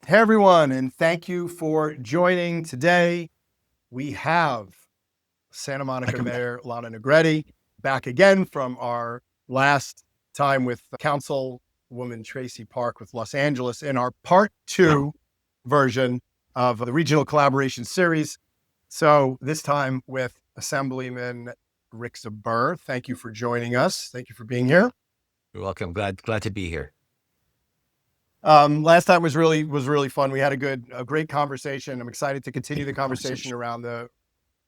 Hey, everyone, and thank you for joining today. We have Santa Monica Mayor Lana Negrete back again from our last time with Councilwoman Tracy Park with Los Angeles in our part two version of the regional collaboration series. So this time with Assemblyman Rick Zbur. Thank you for joining us. Thank you for being here. You're welcome. Glad to be here. Last time was really fun. We had a great conversation. I'm excited to continue the conversation around the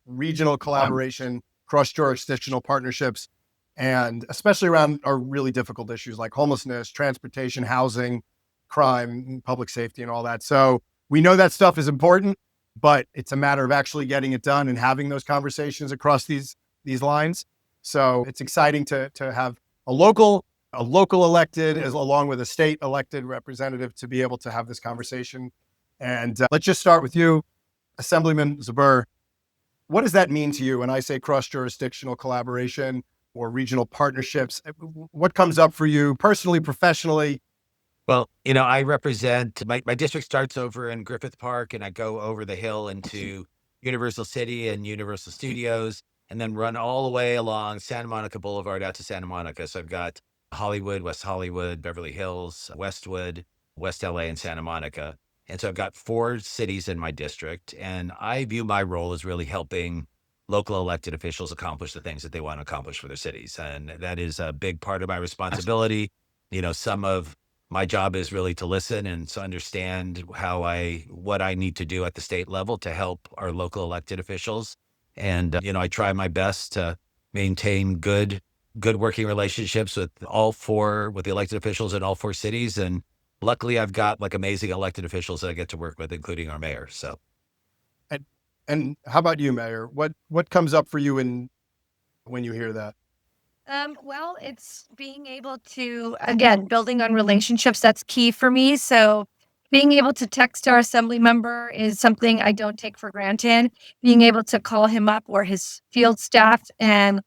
regional collaboration, cross-jurisdictional partnerships, and especially around our really difficult issues like homelessness, transportation, housing, crime, public safety, and all that. So we know that stuff is important, but it's a matter of actually getting it done and having those conversations across these lines. So it's exciting to have a local elected as along with a state elected representative to be able to have this conversation. And let's just start with you, Assemblyman Zbur. What does that mean to you when I say cross-jurisdictional collaboration or regional partnerships? What comes up for you personally, professionally? Well, I represent my district starts over in Griffith Park, and I go over the hill into Universal City and Universal Studios, and then run all the way along Santa Monica Boulevard out to Santa Monica. So I've got Hollywood, West Hollywood, Beverly Hills, Westwood, West LA, and Santa Monica. And so I've got 4 cities in my district, and I view my role as really helping local elected officials accomplish the things that they want to accomplish for their cities. And that is a big part of my responsibility. Some of my job is really to listen and to understand what I need to do at the state level to help our local elected officials. And, I try my best to maintain good working relationships with with the elected officials in all 4 cities. And luckily I've got like amazing elected officials that I get to work with, including our mayor. So. And, and how about you, Mayor? What comes up for you when you hear that? Well, it's being able to, again, building on relationships, that's key for me. So being able to text our assembly member is something I don't take for granted. Being able to call him up or his field staff and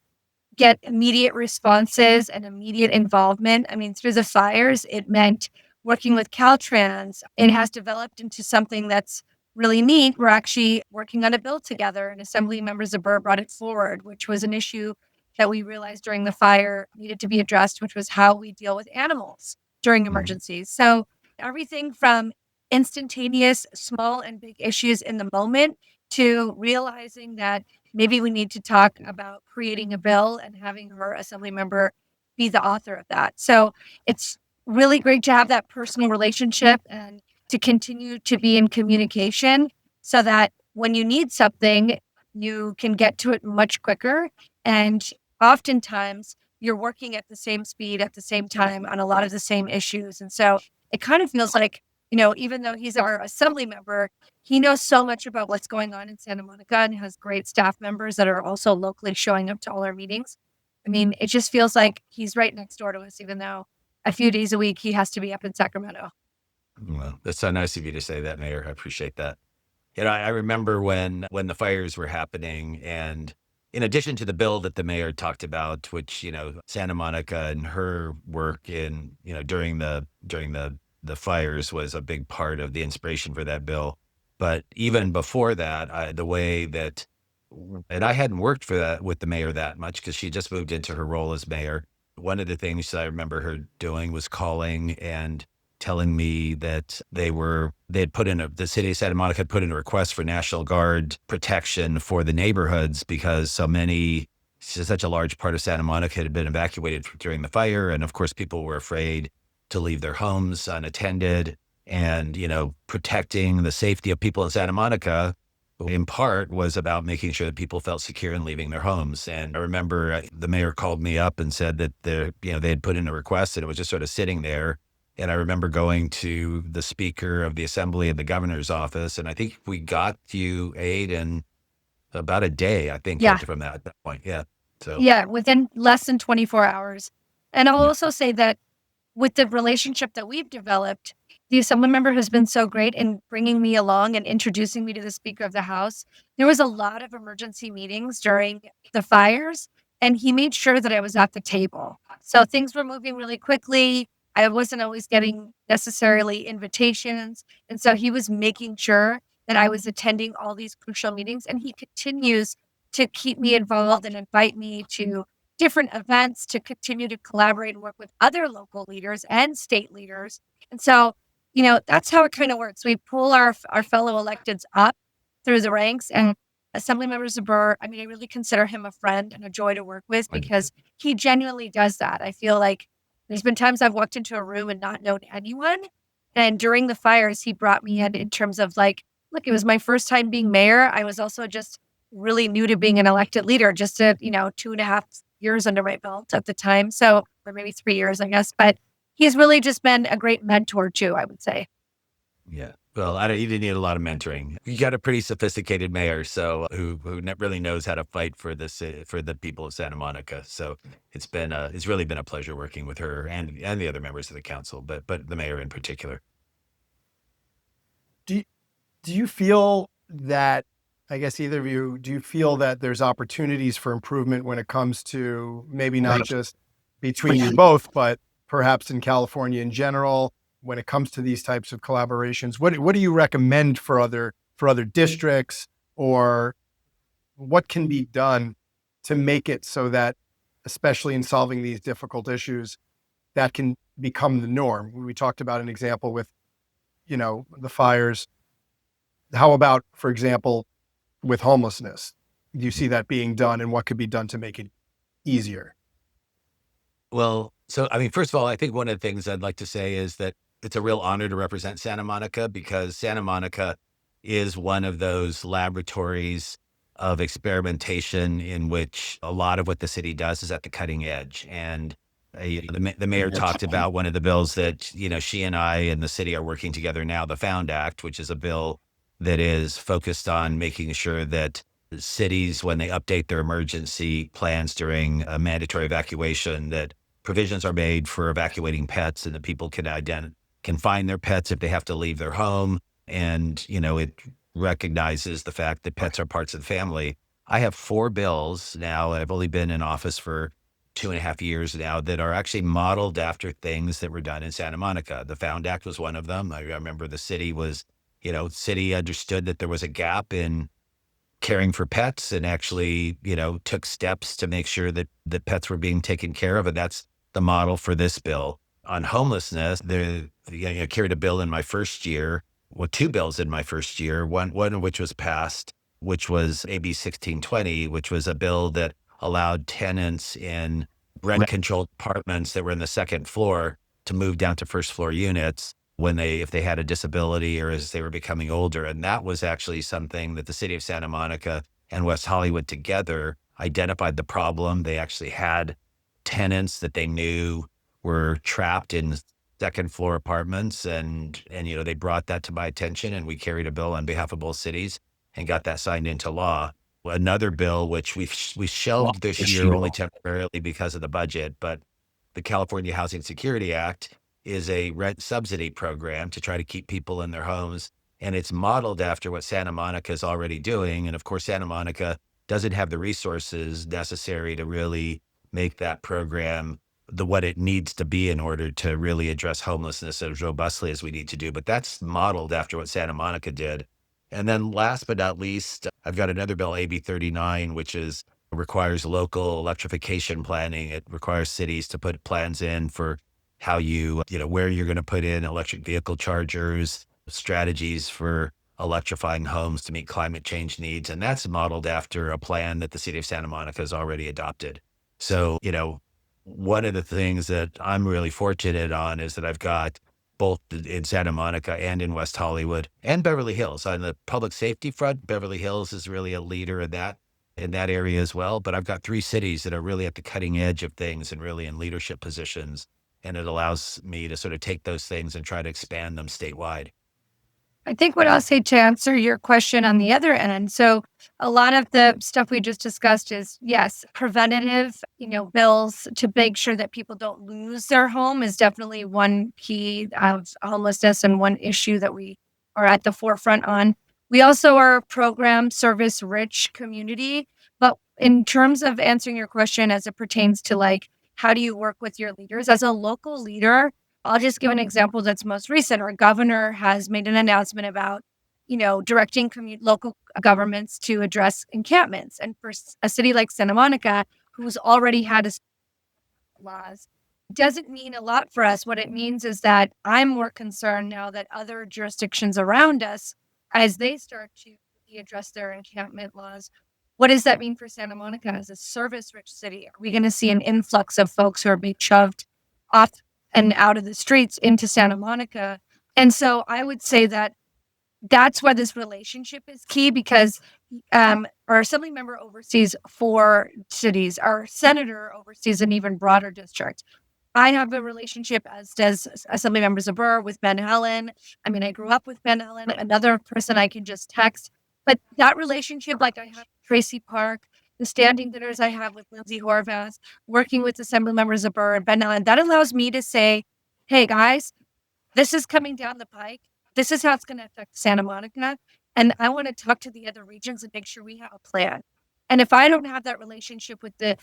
get immediate responses and immediate involvement. I mean, through the fires, it meant working with Caltrans. It has developed into something that's really neat. We're actually working on a bill together, and Assembly Member Zbur brought it forward, which was an issue that we realized during the fire needed to be addressed, which was how we deal with animals during emergencies. So everything from instantaneous small and big issues in the moment to realizing that maybe we need to talk about creating a bill and having her assembly member be the author of that. So it's really great to have that personal relationship and to continue to be in communication so that when you need something, you can get to it much quicker. And oftentimes you're working at the same speed at the same time on a lot of the same issues. And so it kind of feels like, even though he's our assembly member, he knows so much about what's going on in Santa Monica and has great staff members that are also locally showing up to all our meetings. I mean, it just feels like he's right next door to us, even though a few days a week he has to be up in Sacramento. Well, that's so nice of you to say that, Mayor. I appreciate that. I remember when the fires were happening, and in addition to the bill that the mayor talked about, which, Santa Monica and her work in, during the fires was a big part of the inspiration for that bill. But even before that, the way that, and I hadn't worked with the mayor that much because she just moved into her role as mayor. One of the things that I remember her doing was calling and telling me that the city of Santa Monica had put in a request for National Guard protection for the neighborhoods because such a large part of Santa Monica had been evacuated during the fire. And of course, people were afraid to leave their homes unattended, and, protecting the safety of people in Santa Monica in part was about making sure that people felt secure in leaving their homes. And I remember the mayor called me up and said that they had put in a request and it was just sort of sitting there. And I remember going to the speaker of the assembly and the governor's office, and I think we got you aid in about a day, I think, Yeah. from that at that point. Yeah. So. Yeah. Within less than 24 hours. And I'll Yeah. also say that with the relationship that we've developed, the assembly member has been so great in bringing me along and introducing me to the Speaker of the House. There was a lot of emergency meetings during the fires, and he made sure that I was at the table. So things were moving really quickly. I wasn't always getting necessarily invitations. And so he was making sure that I was attending all these crucial meetings. And he continues to keep me involved and invite me to different events to continue to collaborate and work with other local leaders and state leaders. And so, that's how it kind of works. We pull our fellow electeds up through the ranks. And Assemblymember Zbur, I mean, I really consider him a friend and a joy to work with because he genuinely does that. I feel like there's been times I've walked into a room and not known anyone. And during the fires, he brought me in terms of like, look, it was my first time being mayor. I was also just really new to being an elected leader, just at, 2.5 years under my belt at the time. So, or maybe 3 years, I guess. But he's really just been a great mentor too, I would say. Yeah. Well, you didn't need a lot of mentoring. You got a pretty sophisticated mayor, so who really knows how to fight for for the people of Santa Monica. So it's really been a pleasure working with her and the other members of the council, but the mayor in particular. Do you feel that, I guess either of you, do you feel that there's opportunities for improvement when it comes to maybe not just between you both, but perhaps in California in general, when it comes to these types of collaborations? What do you recommend for other districts, or what can be done to make it so that, especially in solving these difficult issues, that can become the norm? We talked about an example with, the fires. How about, for example, with homelessness? Do you see that being done, and what could be done to make it easier? Well, so I mean, first of all, I think one of the things I'd like to say is that it's a real honor to represent Santa Monica, because Santa Monica is one of those laboratories of experimentation in which a lot of what the city does is at the cutting edge. And the mayor talked about one of the bills that, she and I and the city are working together now, the Found Act, which is a bill that is focused on making sure that cities, when they update their emergency plans during a mandatory evacuation, that provisions are made for evacuating pets, and that people can find their pets if they have to leave their home. And, it recognizes the fact that pets are parts of the family. I have 4 bills now. I've only been in office for 2.5 years now that are actually modeled after things that were done in Santa Monica. The Found Act was one of them. I remember the city city understood that there was a gap in caring for pets, and actually, took steps to make sure that the pets were being taken care of. And that's the model for this bill. On homelessness, I carried a bill in my first year, 2 bills in my first year, one of which was passed, which was AB 1620, which was a bill that allowed tenants in rent-controlled apartments that were in the second floor to move down to first floor units if they had a disability or as they were becoming older. And that was actually something that the city of Santa Monica and West Hollywood together identified the problem. They actually had tenants that they knew were trapped in second floor apartments, and they brought that to my attention, and we carried a bill on behalf of both cities and got that signed into law. Another bill, which we shelved this year only temporarily because of the budget, but the California Housing Security Act is a rent subsidy program to try to keep people in their homes. And it's modeled after what Santa Monica is already doing. And of course, Santa Monica doesn't have the resources necessary to really make that program what it needs to be in order to really address homelessness as robustly as we need to do. But that's modeled after what Santa Monica did. And then last but not least, I've got another bill, AB 39, which requires local electrification planning. It requires cities to put plans in for how where you're going to put in electric vehicle chargers, strategies for electrifying homes to meet climate change needs. And that's modeled after a plan that the city of Santa Monica has already adopted. So, one of the things that I'm really fortunate on is that I've got both in Santa Monica and in West Hollywood and Beverly Hills. On the public safety front, Beverly Hills is really a leader in that area as well. But I've got 3 cities that are really at the cutting edge of things and really in leadership positions. And it allows me to sort of take those things and try to expand them statewide. I think what I'll say to answer your question on the other end. So a lot of the stuff we just discussed is, yes, preventative, bills to make sure that people don't lose their home is definitely one key of homelessness and one issue that we are at the forefront on. We also are a program service rich community. But in terms of answering your question as it pertains to how do you work with your leaders as a local leader, I'll just give an example that's most recent. Our governor has made an announcement about, directing local governments to address encampments. And for a city like Santa Monica, who's already had laws, doesn't mean a lot for us. What it means is that I'm more concerned now that other jurisdictions around us, as they start to address their encampment laws, what does that mean for Santa Monica as a service-rich city? Are we going to see an influx of folks who are being shoved off and out of the streets into Santa Monica? And so I would say that that's why this relationship is key, because our assembly member oversees 4 cities. Our senator oversees an even broader district. I have a relationship, as does Assemblymember Zbur, with Ben Allen. I mean, I grew up with Ben Allen, another person I can just text. But that relationship, like I have with Tracy Park, the standing dinners I have with Lindsay Horvath, working with Assemblymember Zbur and Ben Allen, that allows me to say, hey, guys, this is coming down the pike. This is how it's going to affect Santa Monica. And I want to talk to the other regions and make sure we have a plan. And if I don't have that relationship with the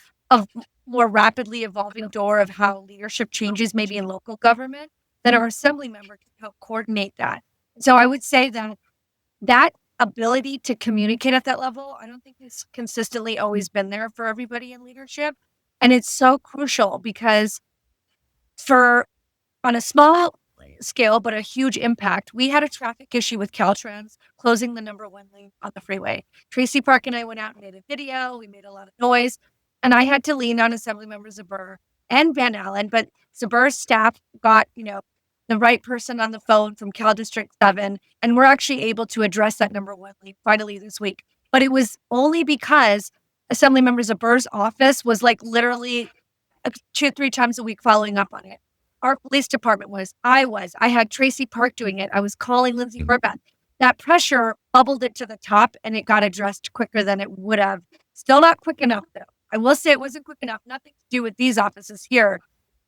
more rapidly evolving door of how leadership changes maybe in local government, then our assembly member can help coordinate that. So I would say that ability to communicate at that level, I don't think it's consistently always been there for everybody in leadership. And it's so crucial because on a small scale, but a huge impact, we had a traffic issue with Caltrans closing the number 1 lane on the freeway. Tracy Park and I went out and made a video. We made a lot of noise. And I had to lean on Assemblymember Zbur and Van Allen, but Zbur's staff got, the right person on the phone from Cal District 7, and we're actually able to address that number 1 lane finally this week. But it was only because Assemblymember Zbur's office was like literally 2-3 times a week following up on it. Our police department I had Tracy Park doing it. I was calling Lindsay Horvath. That pressure bubbled it to the top and it got addressed quicker than it would have. Still not quick enough though. I will say it wasn't quick enough. Nothing to do with these offices here,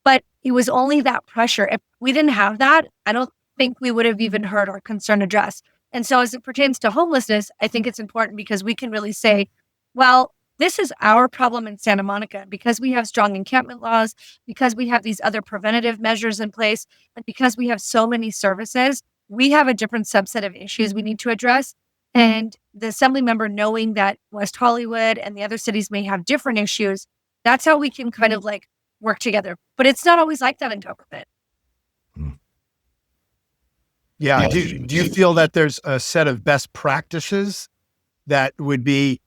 but it was only that pressure. If we didn't have that, I don't think we would have even heard our concern addressed. And so as it pertains to homelessness, I think it's important because we can really say, well, this is our problem in Santa Monica because we have strong encampment laws, because we have these other preventative measures in place, and because we have so many services, we have a different subset of issues we need to address. And the assembly member knowing that West Hollywood and the other cities may have different issues, that's how we can kind of like work together. But it's not always like that in government. Yeah. Do you feel that there's a set of best practices that would be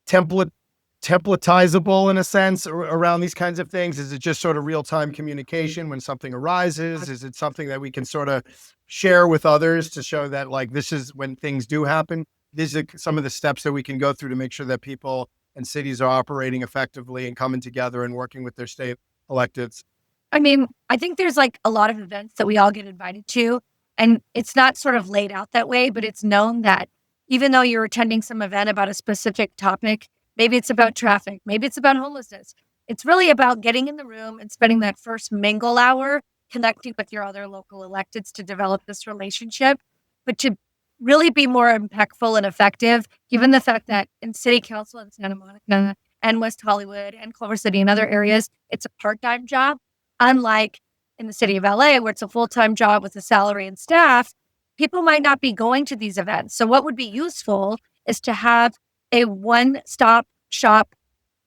templatizable in a sense around these kinds of things? Is it just sort of real-time communication when something arises? Is it something that we can sort of share with others to show that like this is when things do happen? These are some of the steps that we can go through to make sure that people and cities are operating effectively and coming together and working with their state electeds. I mean, I think there's like a lot of events that we all get invited to, and it's not sort of laid out that way, but it's known that even though you're attending some event about a specific topic, maybe it's about traffic, maybe it's about homelessness, it's really about getting in the room and spending that first mingle hour connecting with your other local electeds to develop this relationship, but to really be more impactful and effective, given the fact that in City Council in Santa Monica and West Hollywood and Culver City and other areas, it's a part-time job, unlike in the city of LA, where it's a full-time job with a salary and staff. People might not be going to these events. So what would be useful is to have a one-stop shop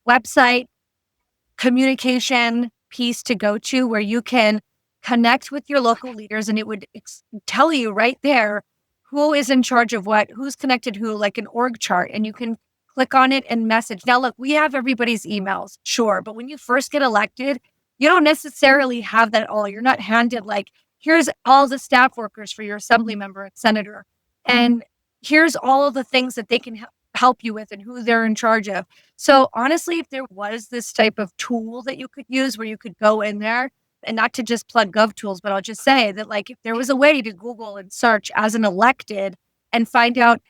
website communication piece to go to where you can connect with your local leaders, and it would tell you right there who is in charge of what, who's connected who, like an org chart, and you can click on it and message. Now, look, we have everybody's emails, sure, but when you first get elected, you don't necessarily have that all. You're not handed like, here's all the staff workers for your assembly member and senator, and here's all of the things that they can help you with and who they're in charge of. So honestly, if there was this type of tool that you could use where you could go in there, and not to just plug GovTools, but I'll just say that like if there was a way to Google and search as an elected and find out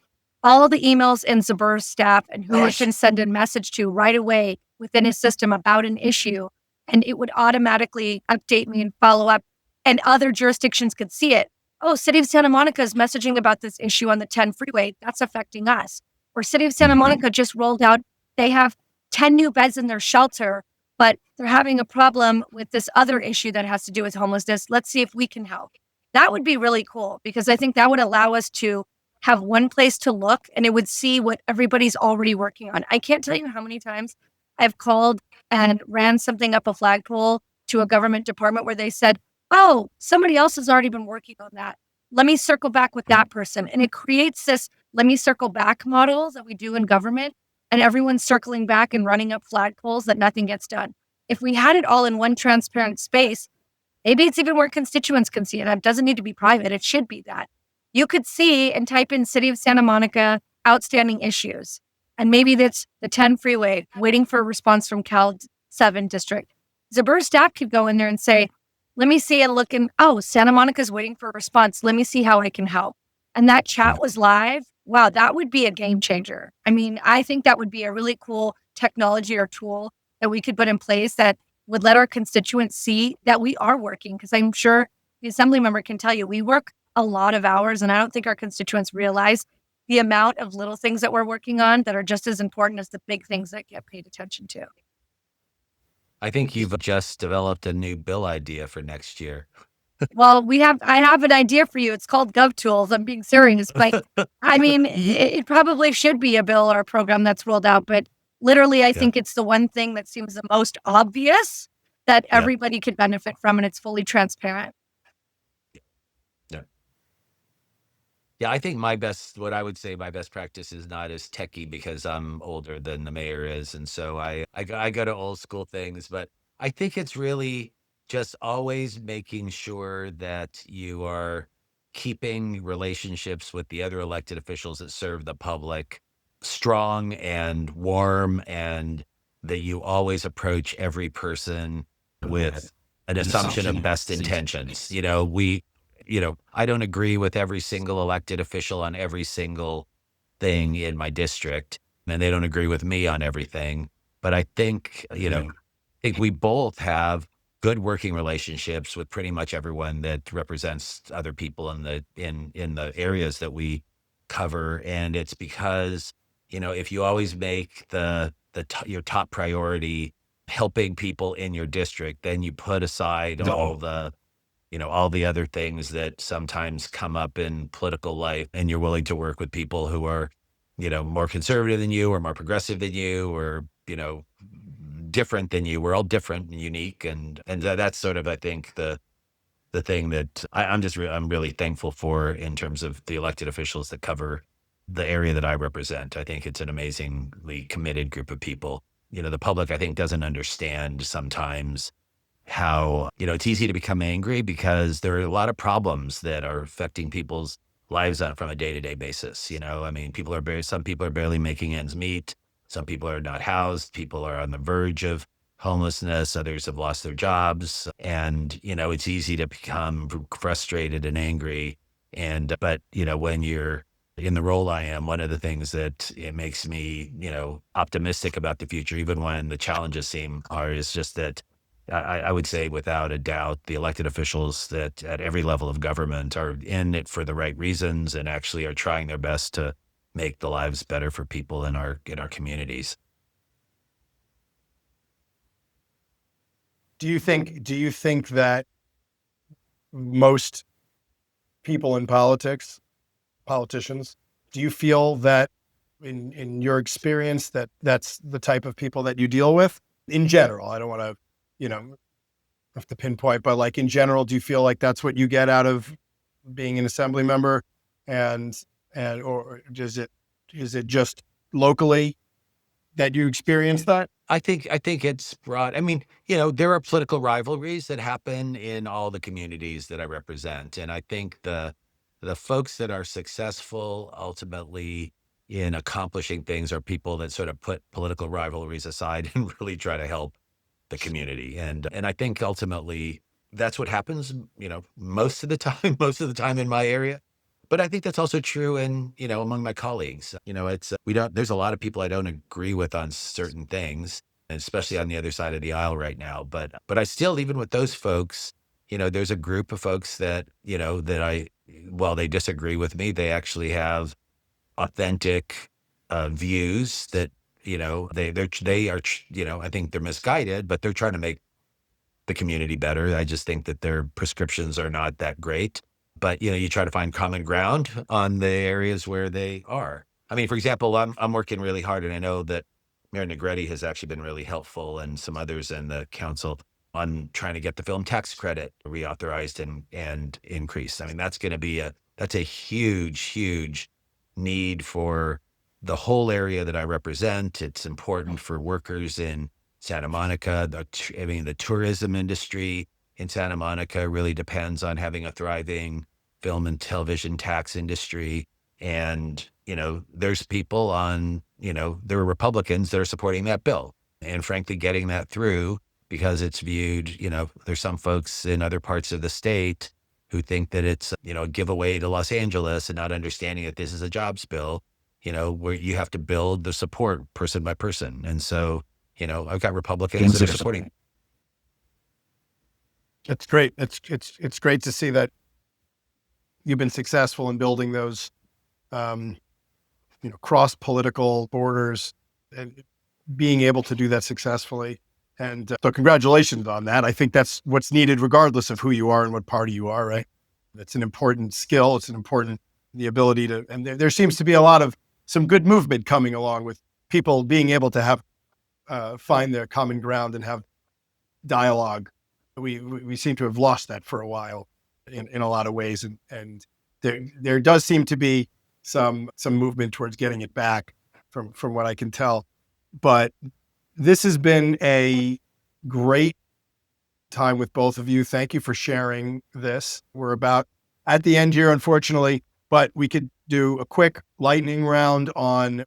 all of the emails in Zbur's staff and who it can send a message to right away within his system about an issue, and it would automatically update me and follow up, and other jurisdictions could see it. Oh, City of Santa Monica is messaging about this issue on the 10 freeway. That's affecting us. Or City of Santa Monica just rolled out, they have 10 new beds in their shelter but they're having a problem with this other issue that has to do with homelessness. Let's see if we can help. That would be really cool because I think that would allow us to have one place to look and it would see what everybody's already working on. I can't tell you how many times I've called and ran something up a flagpole to a government department where they said, oh, somebody else has already been working on that. Let me circle back with that person. And it creates this let me circle back model that we do in government, and everyone's circling back and running up flagpoles that nothing gets done. If we had it all in one transparent space, maybe it's even where constituents can see it. It doesn't need to be private. It should be that. You could see and type in City of Santa Monica outstanding issues. And maybe that's the 10 freeway waiting for a response from Cal 7 district. Zbur staff could go in there and say, let me see and look in, oh, Santa Monica's waiting for a response. Let me see how I can help. And that chat was live. Wow, that would be a game changer. I mean, I think that would be a really cool technology or tool that we could put in place that would let our constituents see that we are working. Because I'm sure the assembly member can tell you, we work a lot of hours, and I don't think our constituents realize the amount of little things that we're working on that are just as important as the big things that get paid attention to. I think you've just developed a new bill idea for next year. Well, I have an idea for you. It's called GovTools. I'm being serious, but I mean, it probably should be a bill or a program that's rolled out, but literally, I think it's the one thing that seems the most obvious that everybody could benefit from, and it's fully transparent. Yeah, I think what I would say my best practice is not as techie because I'm older than the mayor is. And so I go to old school things, but I think it's really just always making sure that you are keeping relationships with the other elected officials that serve the public strong and warm, and that you always approach every person with an assumption of best intentions. I don't agree with every single elected official on every single thing in my district, and they don't agree with me on everything. But I think, I think we both have good working relationships with pretty much everyone that represents other people in the areas that we cover. And it's because, if you always make your top priority helping people in your district, then you put aside all the other things that sometimes come up in political life, and you're willing to work with people who are, more conservative than you or more progressive than you or, different than you. We're all different and unique. And that's sort of, I think, the thing that I'm really thankful for in terms of the elected officials that cover the area that I represent. I think it's an amazingly committed group of people. The public, I think, doesn't understand sometimes how, it's easy to become angry because there are a lot of problems that are affecting people's lives from a day-to-day basis. I mean, some people are barely making ends meet. Some people are not housed. People are on the verge of homelessness. Others have lost their jobs. And, it's easy to become frustrated and angry. But when you're in the role I am, one of the things that it makes me, optimistic about the future, even when the challenges seem hard, is just that I would say without a doubt, the elected officials that at every level of government are in it for the right reasons and actually are trying their best to make the lives better for people in our communities. Do you think that most people in politicians, do you feel that in your experience that's the type of people that you deal with in general? I don't want to, have to pinpoint, but like in general, do you feel like that's what you get out of being an assembly member, or is it just locally that you experience that? I think it's broad. I mean, there are political rivalries that happen in all the communities that I represent. And I think the folks that are successful ultimately in accomplishing things are people that sort of put political rivalries aside and really try to help the community. And I think ultimately that's what happens, most of the time in my area. But I think that's also true among my colleagues. There's a lot of people I don't agree with on certain things, especially on the other side of the aisle right now. But I still, even with those folks, there's a group of folks that, while they disagree with me, they actually have authentic views that they are, I think they're misguided, but they're trying to make the community better. I just think that their prescriptions are not that great. But you try to find common ground on the areas where they are. I mean, for example, I'm working really hard, and I know that Mayor Negrete has actually been really helpful, and some others in the council on trying to get the film tax credit reauthorized and increased. I mean, that's a huge, huge need for the whole area that I represent. It's important for workers in Santa Monica. The tourism industry in Santa Monica really depends on having a thriving film and television tax industry. And, there's people there are Republicans that are supporting that bill and frankly getting that through because it's viewed, there's some folks in other parts of the state who think that it's, a giveaway to Los Angeles and not understanding that this is a jobs bill, where you have to build the support person by person. And so, I've got Republicans that are supporting. It's great. It's great to see that you've been successful in building those, cross political borders and being able to do that successfully. And so congratulations on that. I think that's what's needed regardless of who you are and what party you are, right? It's an important skill. It's the ability to, and there seems to be some good movement coming along with people being able to find their common ground and have dialogue. We seem to have lost that for a while in a lot of ways. And there does seem to be some movement towards getting it back from what I can tell. But this has been a great time with both of you. Thank you for sharing this. We're about at the end here, unfortunately, but we could do a quick lightning round on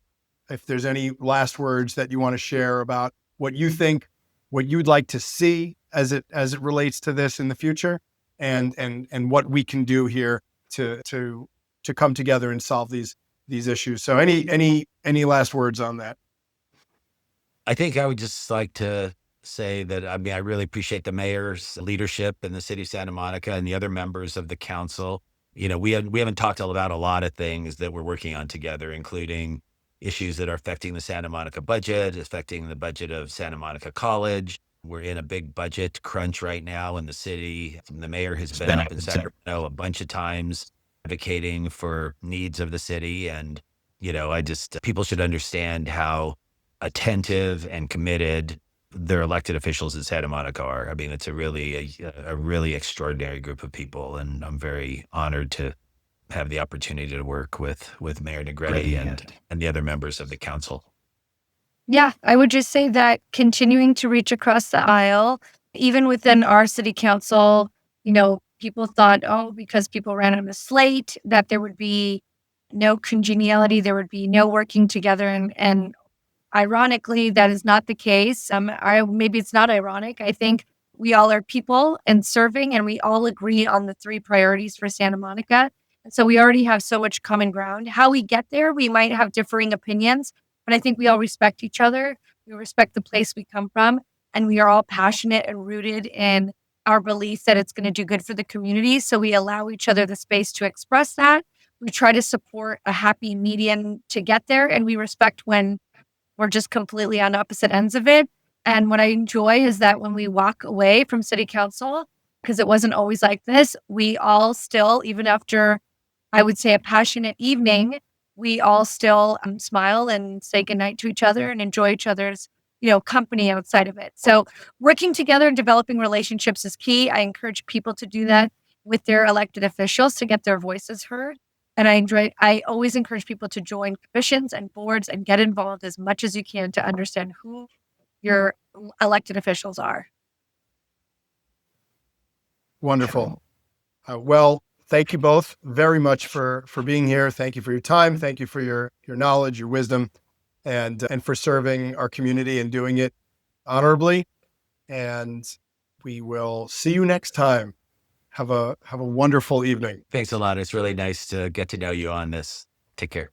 if there's any last words that you want to share about what you think, what you'd like to see as it relates to this in the future, and what we can do here to come together and solve these issues. So any last words on that? I think I would just like to say that, I really appreciate the mayor's leadership in the city of Santa Monica and the other members of the council. We haven't talked about a lot of things that we're working on together, including issues that are affecting the Santa Monica budget, affecting the budget of Santa Monica College. We're in a big budget crunch right now in the city. The mayor has been up in Sacramento a bunch of times advocating for needs of the city. And, people should understand how attentive and committed their elected officials in Santa Monica are. It's a really extraordinary group of people. And I'm very honored to have the opportunity to work with Mayor Negrete and the other members of the council. Yeah, I would just say that continuing to reach across the aisle, even within our city council, people thought, because people ran on a slate, that there would be no congeniality, there would be no working together. And ironically, that is not the case. Maybe it's not ironic. I think we all are people and serving, and we all agree on the 3 priorities for Santa Monica. And so we already have so much common ground. How we get there, we might have differing opinions, but I think we all respect each other. We respect the place we come from, and we are all passionate and rooted in our belief that it's going to do good for the community. So we allow each other the space to express that. We try to support a happy median to get there, and we respect when we're just completely on opposite ends of it. And what I enjoy is that when we walk away from city council, because it wasn't always like this, we all still, even after, I would say, a passionate evening, we all still smile and say goodnight to each other and enjoy each other's, company outside of it. So working together and developing relationships is key. I encourage people to do that with their elected officials to get their voices heard. And I always encourage people to join commissions and boards and get involved as much as you can to understand who your elected officials are. Wonderful. Well, thank you both very much for being here. Thank you for your time. Thank you for your knowledge, your wisdom, and for serving our community and doing it honorably. And we will see you next time. Have a wonderful evening. Thanks a lot. It's really nice to get to know you on this. Take care.